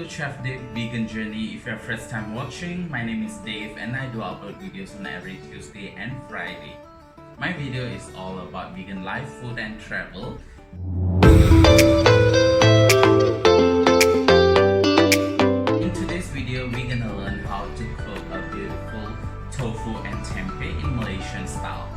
to Chef Dave Vegan Journey. If you're first time watching, my name is Dave and I do upload videos on every Tuesday and Friday. My video is all about vegan life, food and travel. In today's video, we're gonna learn how to cook a beautiful tofu and tempeh in Malaysian style.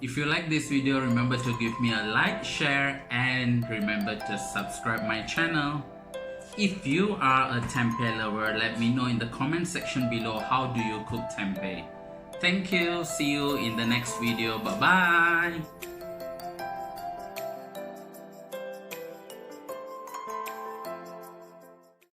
If you like this video, remember to give me a like, share, and remember to subscribe my channel. If you are a tempeh lover, let me know in the comment section below how do you cook tempeh. Thank you. See you in the next video. Bye bye.